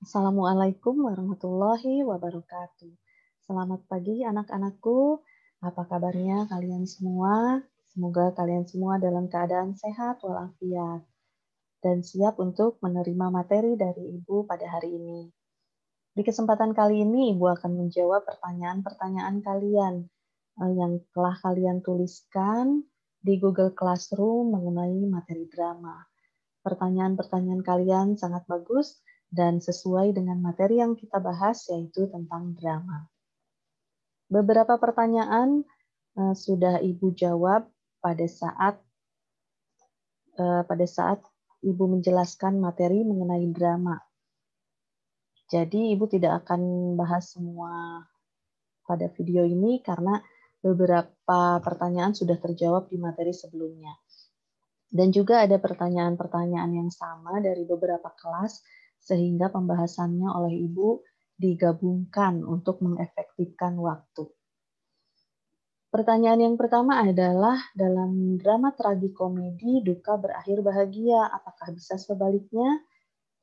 Assalamualaikum warahmatullahi wabarakatuh. Selamat pagi anak-anakku. Apa kabarnya kalian semua? Semoga kalian semua dalam keadaan sehat walafiat dan siap untuk menerima materi dari Ibu pada hari ini. Di kesempatan kali ini Ibu akan menjawab pertanyaan-pertanyaan kalian yang telah kalian tuliskan di Google Classroom mengenai materi drama. Pertanyaan-pertanyaan kalian sangat bagus dan sesuai dengan materi yang kita bahas, yaitu tentang drama. Beberapa pertanyaan sudah Ibu jawab pada saat Ibu menjelaskan materi mengenai drama. Jadi Ibu tidak akan bahas semua pada video ini karena beberapa pertanyaan sudah terjawab di materi sebelumnya. Dan juga ada pertanyaan-pertanyaan yang sama dari beberapa kelas, sehingga pembahasannya oleh Ibu digabungkan untuk mengefektifkan waktu. Pertanyaan yang pertama adalah, dalam drama tragikomedi duka berakhir bahagia, apakah bisa sebaliknya?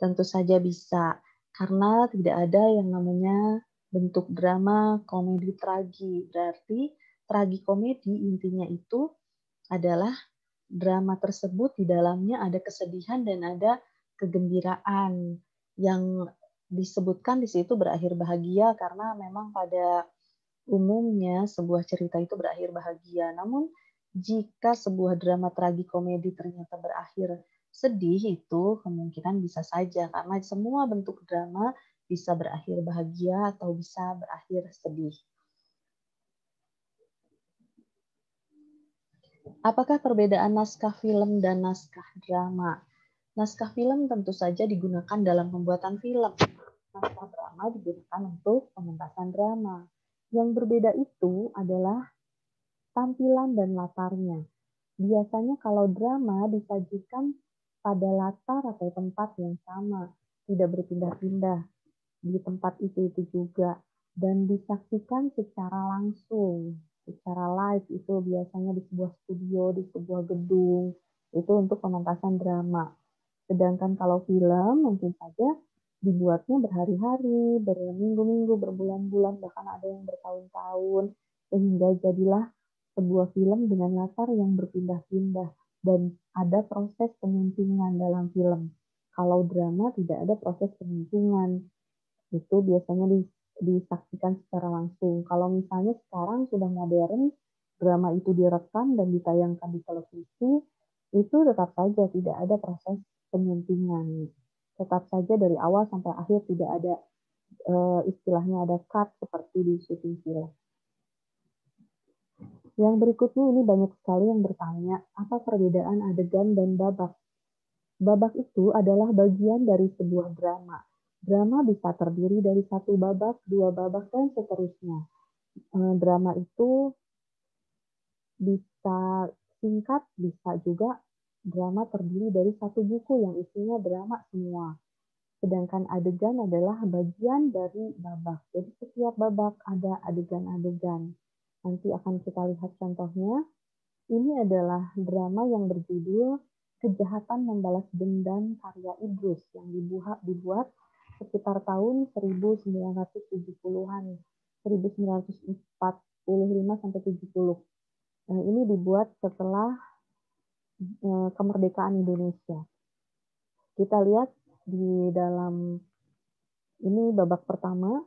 Tentu saja bisa, karena tidak ada yang namanya bentuk drama komedi tragi. Berarti tragikomedi intinya itu adalah drama tersebut di dalamnya ada kesedihan dan ada kegembiraan. Yang disebutkan di situ berakhir bahagia karena memang pada umumnya sebuah cerita itu berakhir bahagia. Namun jika sebuah drama tragikomedi ternyata berakhir sedih, itu kemungkinan bisa saja karena semua bentuk drama bisa berakhir bahagia atau bisa berakhir sedih. Apakah perbedaan naskah film dan naskah drama? Naskah film tentu saja digunakan dalam pembuatan film. Naskah drama digunakan untuk pementasan drama. Yang berbeda itu adalah tampilan dan latarnya. Biasanya kalau drama disajikan pada latar atau tempat yang sama, tidak berpindah-pindah di tempat itu juga, dan disaksikan secara langsung, secara live. Itu biasanya di sebuah studio, di sebuah gedung, itu untuk pementasan drama. Sedangkan kalau film mungkin saja dibuatnya berhari-hari, berminggu-minggu, berbulan-bulan, bahkan ada yang bertahun-tahun, sehingga jadilah sebuah film dengan latar yang berpindah-pindah dan ada proses penyuntingan dalam film. Kalau drama tidak ada proses penyuntingan, itu biasanya disaksikan secara langsung. Kalau misalnya sekarang sudah modern, drama itu direkam dan ditayangkan di televisi, itu tetap saja tidak ada proses penyuntingan. Tetap saja dari awal sampai akhir tidak ada istilahnya ada cut seperti di syuting film. Yang berikutnya ini banyak sekali yang bertanya, apa perbedaan adegan dan babak? Babak itu adalah bagian dari sebuah drama. Drama bisa terdiri dari satu babak, dua babak, dan seterusnya. Drama itu bisa singkat, bisa juga drama terdiri dari satu buku yang isinya drama semua. Sedangkan adegan adalah bagian dari babak. Jadi setiap babak ada adegan-adegan. Nanti akan kita lihat contohnya. Ini adalah drama yang berjudul Kejahatan Membalas Dendam karya Idrus yang dibuat sekitar tahun 1970-an, 1945 sampai 70. Ini dibuat setelah kemerdekaan Indonesia. Kita lihat di dalam ini babak pertama.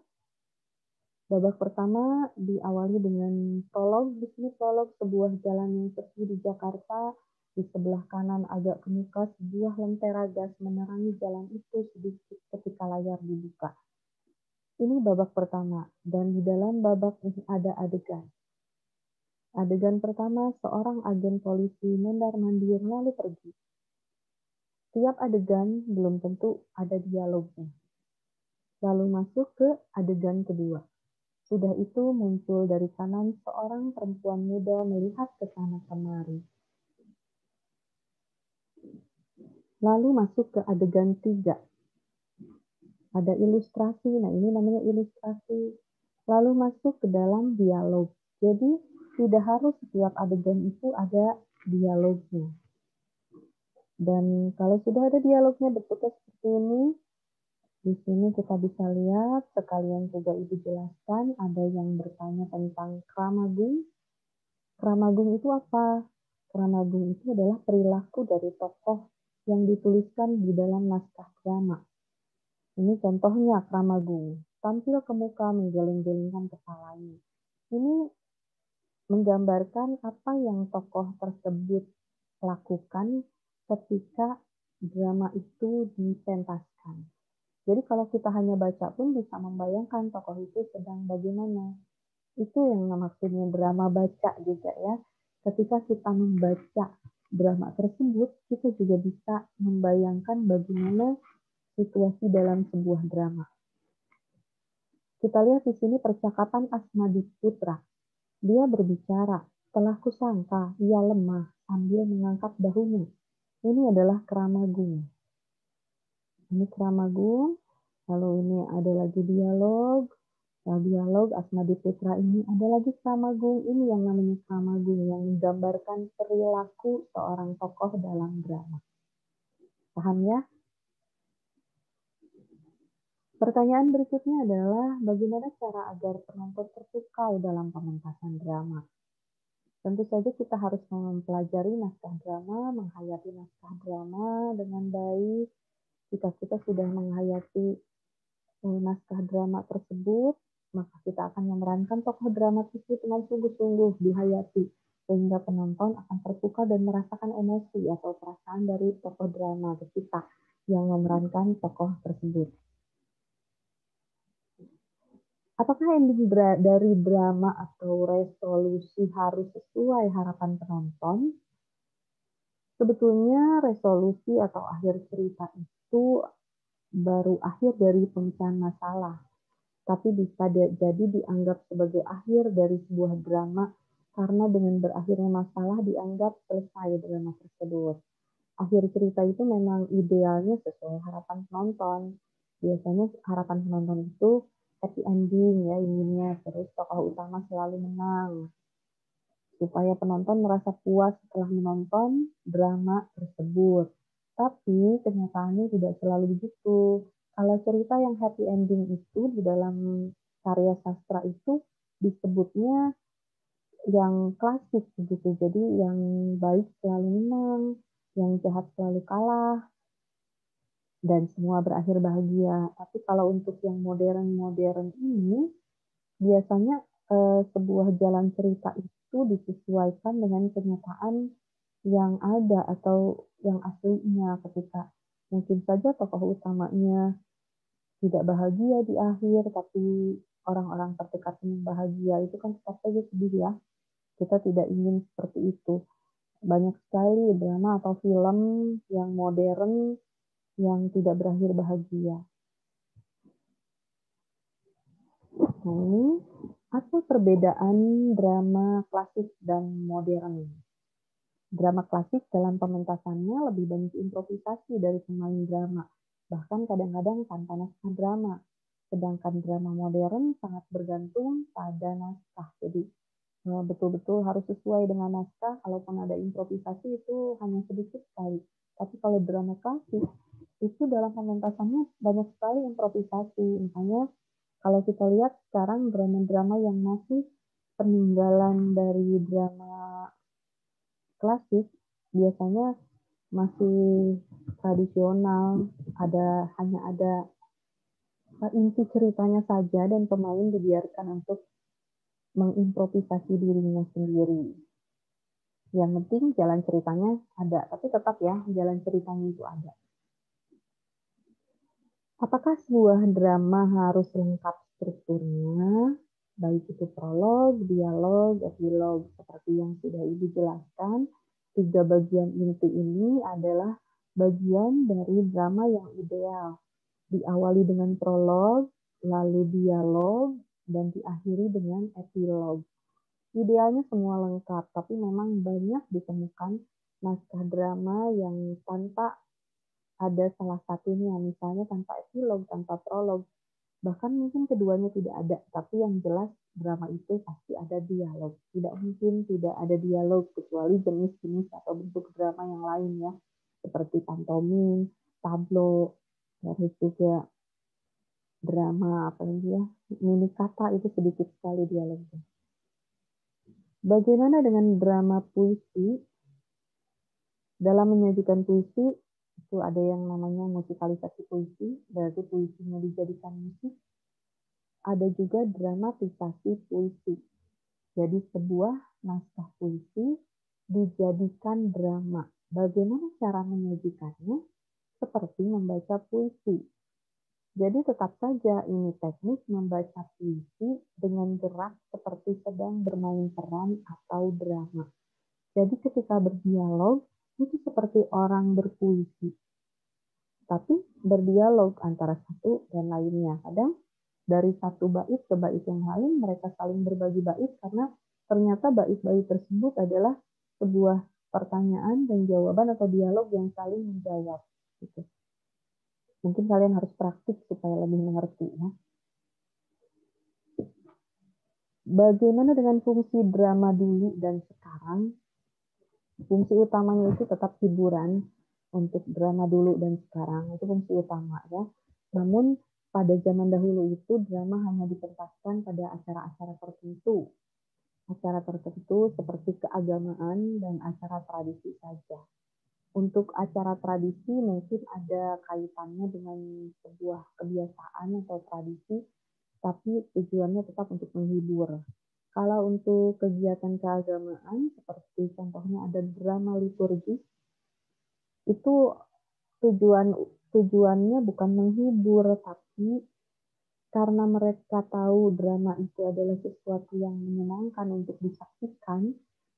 Babak pertama diawali dengan prolog. Di sini prolog sebuah jalan yang sepi di Jakarta. Di sebelah kanan agak ke muka sebuah lentera gas menerangi jalan itu sedikit ketika layar dibuka. Ini babak pertama, dan di dalam babak ini ada adegan. Adegan pertama, seorang agen polisi mondar-mandir lalu pergi. Tiap adegan belum tentu ada dialognya. Lalu masuk ke adegan kedua. Sudah itu muncul dari kanan seorang perempuan muda melihat ke sana kemari. Lalu masuk ke adegan 3. Ada ilustrasi, nah ini namanya ilustrasi. Lalu masuk ke dalam dialog. Jadi tidak harus setiap adegan itu ada dialognya. Dan kalau sudah ada dialognya bentuknya seperti ini, Di sini kita bisa lihat, sekalian juga Ibu jelaskan, ada yang bertanya tentang kramagung. Kramagung itu apa? Kramagung itu adalah perilaku dari tokoh yang dituliskan di dalam naskah drama. Ini contohnya kramagung. Tampil ke muka menggeleng-gelengkan kepalanya. Ini menggambarkan apa yang tokoh tersebut lakukan ketika drama itu dipentaskan. Jadi kalau kita hanya baca pun bisa membayangkan tokoh itu sedang bagaimana. Itu yang maksudnya drama baca juga ya. Ketika kita membaca drama tersebut, kita juga bisa membayangkan bagaimana situasi dalam sebuah drama. Kita lihat di sini percakapan Asmadi Putra. Dia berbicara, telah kusangka ia lemah sambil mengangkat dahunya. Ini adalah kramagung. Ini kramagung. Lalu ini ada lagi dialog. Nah, dialog Asmadi Putra ini ada lagi kramagung. Ini yang namanya kramagung yang menggambarkan perilaku seorang tokoh dalam drama. Paham ya? Pertanyaan berikutnya adalah bagaimana cara agar penonton terpukau dalam pementasan drama? Tentu saja kita harus mempelajari naskah drama, menghayati naskah drama dengan baik. Jika kita sudah menghayati naskah drama tersebut, maka kita akan memerankan tokoh drama tersebut dengan sungguh-sungguh dihayati, sehingga penonton akan terpukau dan merasakan emosi atau perasaan dari tokoh drama kita yang memerankan tokoh tersebut. Apakah ending dari drama atau resolusi harus sesuai harapan penonton? Sebetulnya resolusi atau akhir cerita itu baru akhir dari pemecahan masalah, tapi bisa jadi dianggap sebagai akhir dari sebuah drama karena dengan berakhirnya masalah dianggap selesai drama tersebut. Akhir cerita itu memang idealnya sesuai harapan penonton. Biasanya harapan penonton itu happy ending ya inginnya, terus tokoh utama selalu menang supaya penonton merasa puas setelah menonton drama tersebut. Tapi kenyataannya tidak selalu begitu. Kalau cerita yang happy ending itu di dalam karya sastra itu disebutnya yang klasik begitu. Jadi yang baik selalu menang, yang jahat selalu kalah, dan semua berakhir bahagia. Tapi kalau untuk yang modern-modern ini, biasanya sebuah jalan cerita itu disesuaikan dengan kenyataan yang ada atau yang aslinya ketika mungkin saja tokoh utamanya tidak bahagia di akhir, tapi orang-orang terdekatnya bahagia, itu kan tetap saja sedih ya. Kita tidak ingin seperti itu. Banyak sekali drama atau film yang modern yang tidak berakhir bahagia. Nah, ini apa perbedaan drama klasik dan modern? Drama klasik dalam pementasannya lebih banyak improvisasi dari pemain drama, bahkan kadang-kadang tanpa naskah drama. Sedangkan drama modern sangat bergantung pada naskah. Jadi betul-betul harus sesuai dengan naskah, kalaupun ada improvisasi itu hanya sedikit sekali. Tapi kalau drama klasik, itu dalam pementasannya banyak sekali improvisasi. Makanya kalau kita lihat sekarang drama-drama yang masih peninggalan dari drama klasik, biasanya masih tradisional, hanya ada inti ceritanya saja dan pemain dibiarkan untuk mengimprovisasi dirinya sendiri. Yang penting jalan ceritanya ada, tapi tetap ya jalan ceritanya itu ada. Apakah sebuah drama harus lengkap strukturnya, baik itu prolog, dialog, epilog, seperti yang sudah Ibu jelaskan? 3 bagian inti ini adalah bagian dari drama yang ideal. Diawali dengan prolog, lalu dialog, dan diakhiri dengan epilog. Idealnya semua lengkap, tapi memang banyak ditemukan naskah drama yang tanpa ada salah satunya, misalnya tanpa epilog, tanpa prolog. Bahkan mungkin keduanya tidak ada, tapi yang jelas drama itu pasti ada dialog. Tidak mungkin tidak ada dialog, kecuali jenis-jenis atau bentuk drama yang lain ya, seperti pantomim, tablo, terus juga drama apalagi ya, mini kata itu sedikit sekali dialognya. Bagaimana dengan drama puisi? Dalam menyajikan puisi, itu ada yang namanya musikalisasi puisi, berarti puisinya dijadikan musik. Ada juga dramatisasi puisi. Jadi sebuah naskah puisi dijadikan drama. Bagaimana cara menyajikannya? Seperti membaca puisi. Jadi tetap saja ini teknik membaca puisi dengan gerak seperti sedang bermain peran atau drama. Jadi ketika berdialog, itu seperti orang berpuisi. Tapi berdialog antara satu dan lainnya. Kadang dari satu bait ke bait yang lain, mereka saling berbagi bait karena ternyata bait-bait tersebut adalah sebuah pertanyaan dan jawaban atau dialog yang saling menjawab. Gitu. Mungkin kalian harus praktik supaya lebih mengerti ya. Bagaimana dengan fungsi drama dulu dan sekarang? Fungsi utamanya itu tetap hiburan untuk drama dulu dan sekarang. Itu fungsi utama ya. Namun pada zaman dahulu itu drama hanya dipentaskan pada acara-acara tertentu. Acara tertentu seperti keagamaan dan acara tradisi saja. Untuk acara tradisi mungkin ada kaitannya dengan sebuah kebiasaan atau tradisi, tapi tujuannya tetap untuk menghibur. Kalau untuk kegiatan keagamaan, seperti contohnya ada drama liturgis, itu tujuannya bukan menghibur, tapi karena mereka tahu drama itu adalah sesuatu yang menyenangkan untuk disaksikan,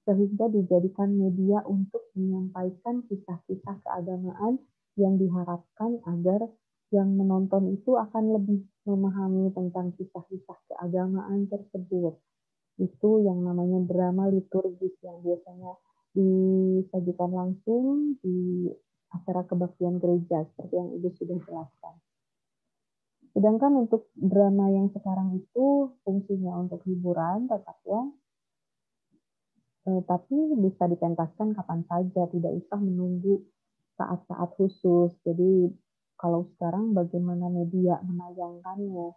sehingga dijadikan media untuk menyampaikan kisah-kisah keagamaan yang diharapkan agar yang menonton itu akan lebih memahami tentang kisah-kisah keagamaan tersebut. Itu yang namanya drama liturgis yang biasanya disajikan langsung di acara kebaktian gereja, seperti yang Ibu sudah jelaskan. Sedangkan untuk drama yang sekarang itu fungsinya untuk hiburan tetap ya, tapi bisa dipentaskan kapan saja, tidak usah menunggu saat-saat khusus. Jadi kalau sekarang bagaimana media menayangkannya?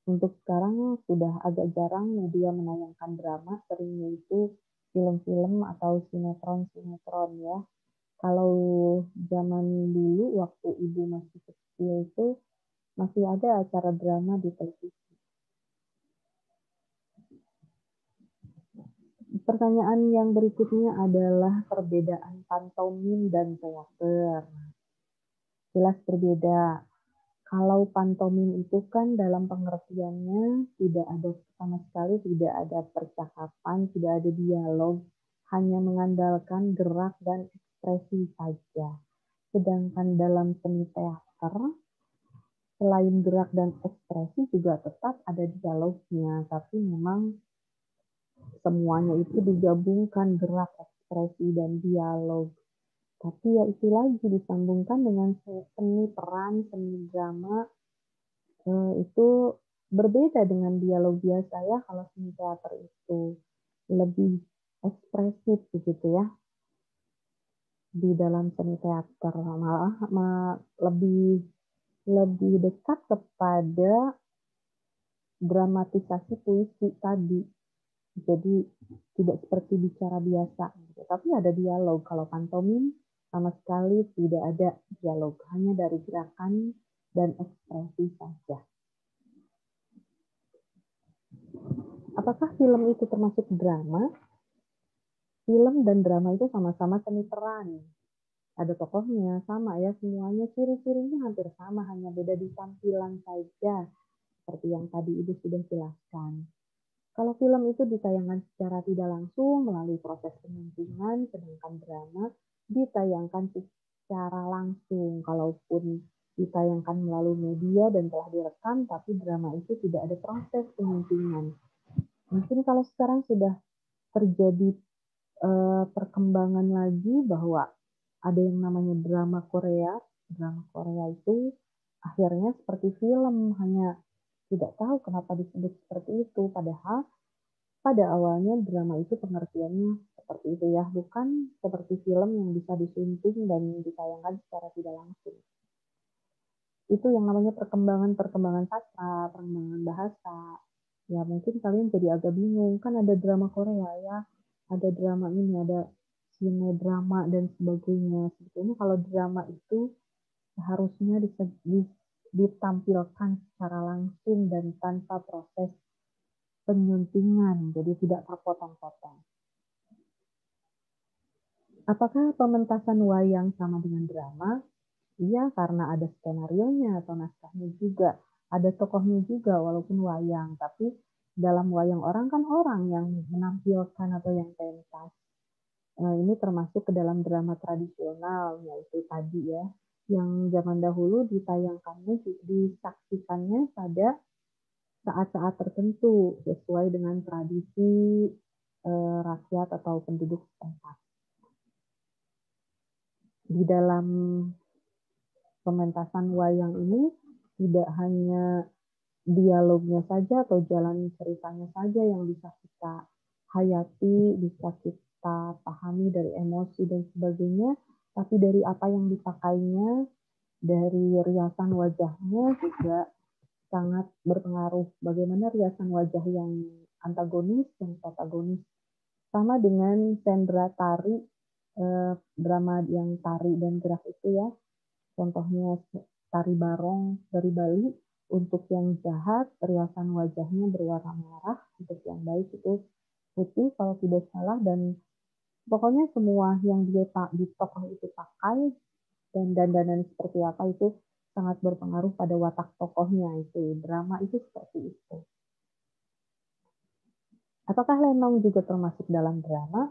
Untuk sekarang sudah agak jarang media menayangkan drama, seringnya itu film-film atau sinetron-sinetron ya. Kalau zaman dulu waktu Ibu masih kecil itu masih ada acara drama di televisi. Pertanyaan yang berikutnya adalah perbedaan pantomim dan teater. Jelas berbeda. Kalau pantomim itu kan dalam pengertiannya tidak ada sama sekali, tidak ada percakapan, tidak ada dialog, hanya mengandalkan gerak dan ekspresi saja. Sedangkan dalam seni teater, selain gerak dan ekspresi juga tetap ada dialognya, tapi memang semuanya itu digabungkan gerak, ekspresi, dan dialog. Tapi ya itu lagi disambungkan dengan seni peran, seni drama, itu berbeda dengan dialog biasa ya. Kalau seni teater itu lebih ekspresif begitu ya. Di dalam seni teater malah lebih dekat kepada dramatisasi puisi tadi. Jadi tidak seperti bicara biasa. Gitu. Tapi ada dialog. Kalau pantomim sama sekali tidak ada dialog. Hanya dari gerakan dan ekspresi saja. Apakah film itu termasuk drama? Film dan drama itu sama-sama seni peran. Ada tokohnya, sama ya semuanya. Ciri-cirinya hampir sama, hanya beda di tampilan saja. Seperti yang tadi Ibu sudah jelaskan. Kalau film itu ditayangkan secara tidak langsung melalui proses penyuntingan, sedangkan drama ditayangkan secara langsung. Kalaupun ditayangkan melalui media dan telah direkam, tapi drama itu tidak ada proses penyuntingan. Mungkin kalau sekarang sudah terjadi perkembangan lagi bahwa ada yang namanya drama Korea. Drama Korea itu akhirnya seperti film, hanya tidak tahu kenapa disebut seperti itu. Padahal pada awalnya drama itu pengertiannya seperti itu ya, bukan seperti film yang bisa disunting dan ditayangkan secara tidak langsung. itu yang namanya perkembangan sastra, perkembangan bahasa. Ya mungkin kalian jadi agak bingung, kan ada drama Korea ya, ada drama ini, ada drama dan sebagainya. Sebetulnya kalau drama itu seharusnya ditampilkan secara langsung dan tanpa proses penyuntingan, jadi tidak terpotong-potong. Apakah pementasan wayang sama dengan drama? Iya, karena ada skenarionya atau naskahnya juga. Ada tokohnya juga walaupun wayang, tapi dalam wayang orang kan orang yang menampilkan atau yang pentas. Ini termasuk ke dalam drama tradisional, yaitu tadi ya, yang zaman dahulu ditayangkannya, disaksikannya pada saat-saat tertentu sesuai dengan tradisi rakyat atau penduduk setempat. Di dalam pementasan wayang ini tidak hanya dialognya saja atau jalan ceritanya saja yang bisa kita hayati, bisa kita pahami dari emosi dan sebagainya, tapi dari apa yang dipakainya, dari riasan wajahnya juga sangat berpengaruh. Bagaimana riasan wajah yang antagonis dan protagonis. Sama dengan sendera tari, drama yang tari dan gerak itu ya. Contohnya tari barong dari Bali, untuk yang jahat riasan wajahnya berwarna merah, untuk yang baik itu putih kalau tidak salah, dan pokoknya semua yang dia di tokoh itu pakai dan dandanan seperti apa itu sangat berpengaruh pada watak tokohnya. Itu drama itu seperti itu. Apakah lenong juga termasuk dalam drama?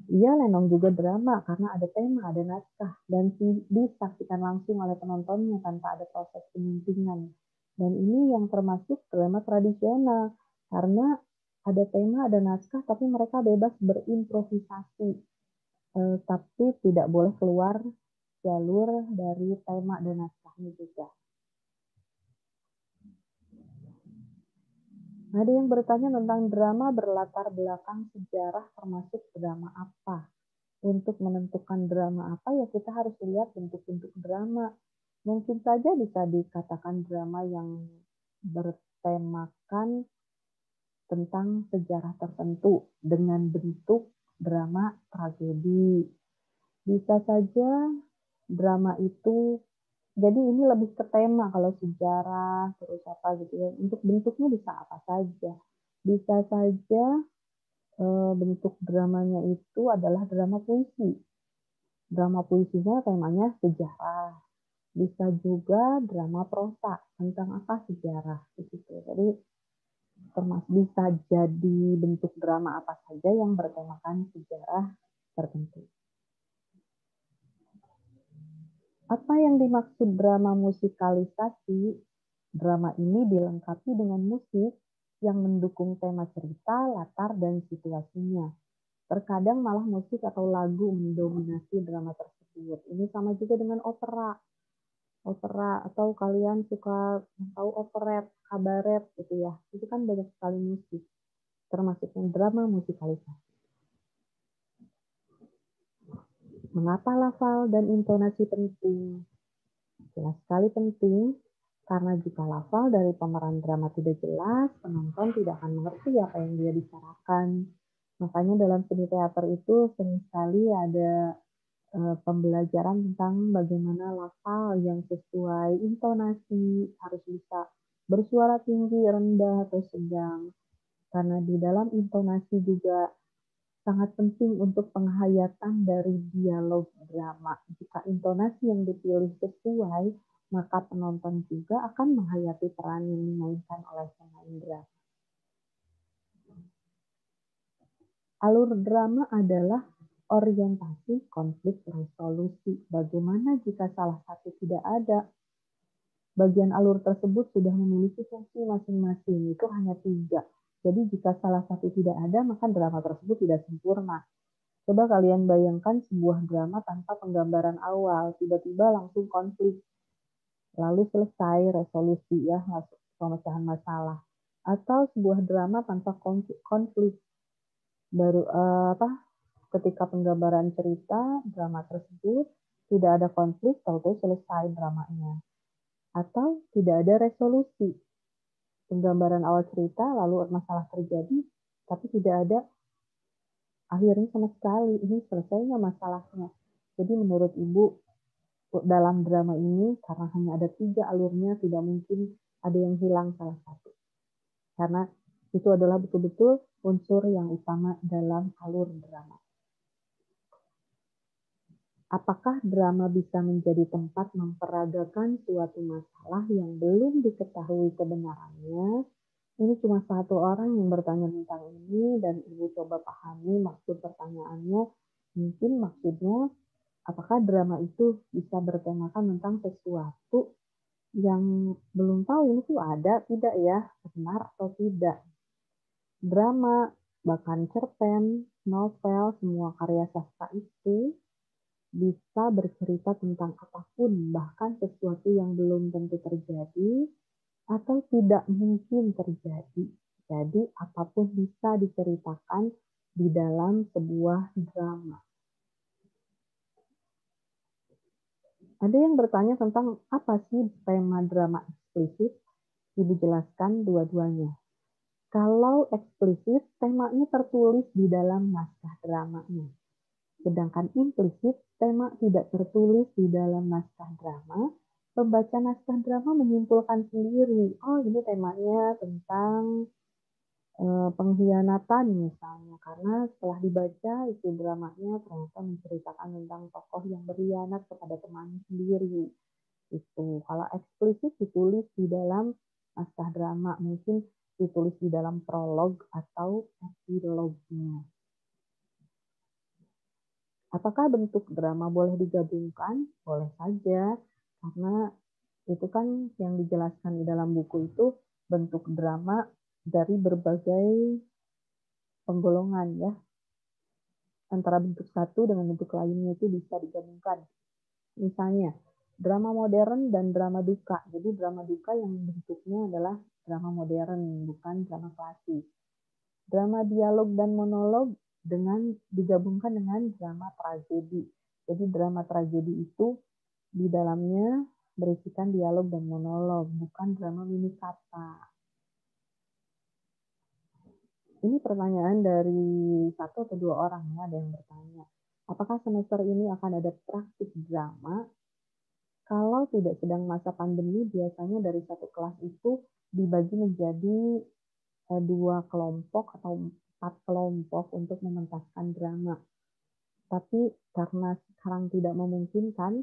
Iya, lenong juga drama karena ada tema, ada naskah, dan disaksikan langsung oleh penontonnya tanpa ada proses penyuntingan. Dan ini yang termasuk drama tradisional karena ada tema, ada naskah, tapi mereka bebas berimprovisasi, tapi tidak boleh keluar jalur dari tema dan naskahnya juga. Ada yang bertanya tentang drama berlatar belakang sejarah, termasuk drama apa. Untuk menentukan drama apa ya kita harus lihat bentuk-bentuk drama. Mungkin saja bisa dikatakan drama yang bertemakan tentang sejarah tertentu dengan bentuk drama tragedi. Bisa saja drama itu, jadi ini lebih ke tema kalau sejarah, terus apa gitu ya. Untuk bentuknya bisa apa saja. Bisa saja bentuk dramanya itu adalah drama puisi. Drama puisinya temanya sejarah. Bisa juga drama prosa, tentang apa sejarah gitu. Jadi termasuk bisa jadi bentuk drama apa saja yang bertemakan sejarah tertentu. Apa yang dimaksud drama musikalisasi? Drama ini dilengkapi dengan musik yang mendukung tema cerita, latar, dan situasinya. Terkadang malah musik atau lagu mendominasi drama tersebut. Ini sama juga dengan opera. Opera atau kalian suka tahu operet, kabaret gitu ya. Itu kan banyak sekali musik. Termasuk yang drama musikalisasi. Mengapa lafal dan intonasi penting? Jelas sekali penting, karena jika lafal dari pemeran drama tidak jelas, penonton tidak akan mengerti apa yang dia bicarakan. Makanya dalam seni teater itu sering sekali ada pembelajaran tentang bagaimana lafal yang sesuai intonasi, harus bisa bersuara tinggi, rendah, atau sedang. Karena di dalam intonasi juga sangat penting untuk penghayatan dari dialog drama. Jika intonasi yang dipilih sesuai, maka penonton juga akan menghayati peran yang dimainkan oleh pemain drama. Alur drama adalah orientasi konflik resolusi. Bagaimana jika salah satu tidak ada? Bagian alur tersebut sudah memiliki fungsi masing-masing, itu hanya 3. Jadi jika salah satu tidak ada, maka drama tersebut tidak sempurna. Coba kalian bayangkan sebuah drama tanpa penggambaran awal, tiba-tiba langsung konflik, lalu selesai resolusi ya, pemecahan masalah. Atau sebuah drama tanpa konflik, baru ketika penggambaran cerita drama tersebut tidak ada konflik, tahu-tahu selesai dramanya. atau tidak ada resolusi. Penggambaran awal cerita, lalu masalah terjadi, tapi tidak ada akhirnya sama sekali. Ini selesai nggak masalahnya? Jadi menurut Ibu, dalam drama ini, karena hanya ada 3 alurnya, tidak mungkin ada yang hilang salah satu. Karena itu adalah betul-betul unsur yang utama dalam alur drama. Apakah drama bisa menjadi tempat memperagakan suatu masalah yang belum diketahui kebenarannya? Ini cuma satu orang yang bertanya tentang ini dan Ibu coba pahami maksud pertanyaannya. Mungkin maksudnya, apakah drama itu bisa bertemakan tentang sesuatu yang belum tahu ini tuh ada, tidak ya, benar atau tidak. Drama, bahkan cerpen, novel, semua karya sastra itu bisa bercerita tentang apapun, bahkan sesuatu yang belum tentu terjadi atau tidak mungkin terjadi. Jadi apapun bisa diceritakan di dalam sebuah drama. Ada yang bertanya tentang apa sih tema drama eksplisit? Ibu jelaskan dua-duanya. Kalau eksplisit, temanya tertulis di dalam naskah dramanya. Sedangkan implisit, tema tidak tertulis di dalam naskah drama. Pembaca naskah drama menyimpulkan sendiri, oh ini temanya tentang pengkhianatan misalnya, karena setelah dibaca isi dramanya ternyata menceritakan tentang tokoh yang berkhianat kepada temannya sendiri. Itu kalau eksplisit ditulis di dalam naskah drama, mungkin ditulis di dalam prolog atau epilognya. Apakah bentuk drama boleh digabungkan? Boleh saja, karena itu kan yang dijelaskan di dalam buku itu bentuk drama dari berbagai penggolongan ya. Antara bentuk satu dengan bentuk lainnya itu bisa digabungkan. Misalnya, drama modern dan drama duka. Jadi drama duka yang bentuknya adalah drama modern, bukan drama klasik. Drama dialog dan monolog digabungkan dengan drama tragedi. Jadi drama tragedi itu di dalamnya berisikan dialog dan monolog, bukan drama mini kata. Ini pertanyaan dari 1 atau 2 orang ya, ada yang bertanya. Apakah semester ini akan ada praktik drama? Kalau tidak sedang masa pandemi, biasanya dari satu kelas itu dibagi menjadi 2 kelompok atau 4 kelompok untuk mementaskan drama. Tapi karena sekarang tidak memungkinkan,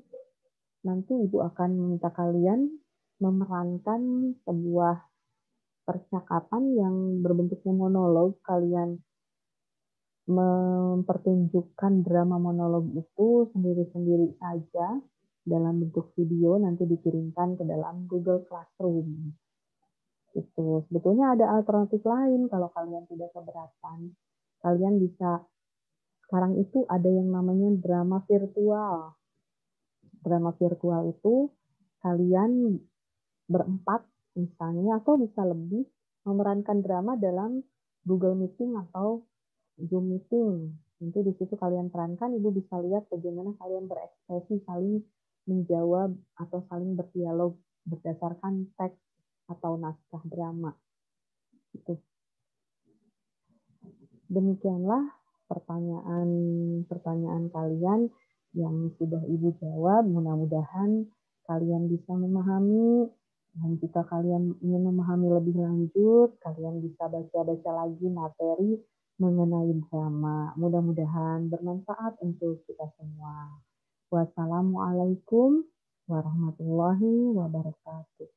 nanti Ibu akan meminta kalian memerankan sebuah percakapan yang berbentuknya monolog. Kalian mempertunjukkan drama monolog itu sendiri-sendiri saja dalam bentuk video, nanti dikirimkan ke dalam Google Classroom. Itu sebetulnya ada alternatif lain kalau kalian tidak keberatan. Kalian bisa, sekarang itu ada yang namanya drama virtual. Drama virtual itu kalian berempat misalnya atau bisa lebih memerankan drama dalam Google Meeting atau Zoom Meeting. Nanti di situ kalian perankan, Ibu bisa lihat bagaimana kalian berekspresi, saling menjawab atau saling berdialog berdasarkan teks atau naskah drama. Itu. Demikianlah pertanyaan-pertanyaan kalian yang sudah Ibu jawab. Mudah-mudahan kalian bisa memahami, dan jika kalian ingin memahami lebih lanjut, kalian bisa baca-baca lagi materi mengenai drama. Mudah-mudahan bermanfaat untuk kita semua. Wassalamualaikum warahmatullahi wabarakatuh.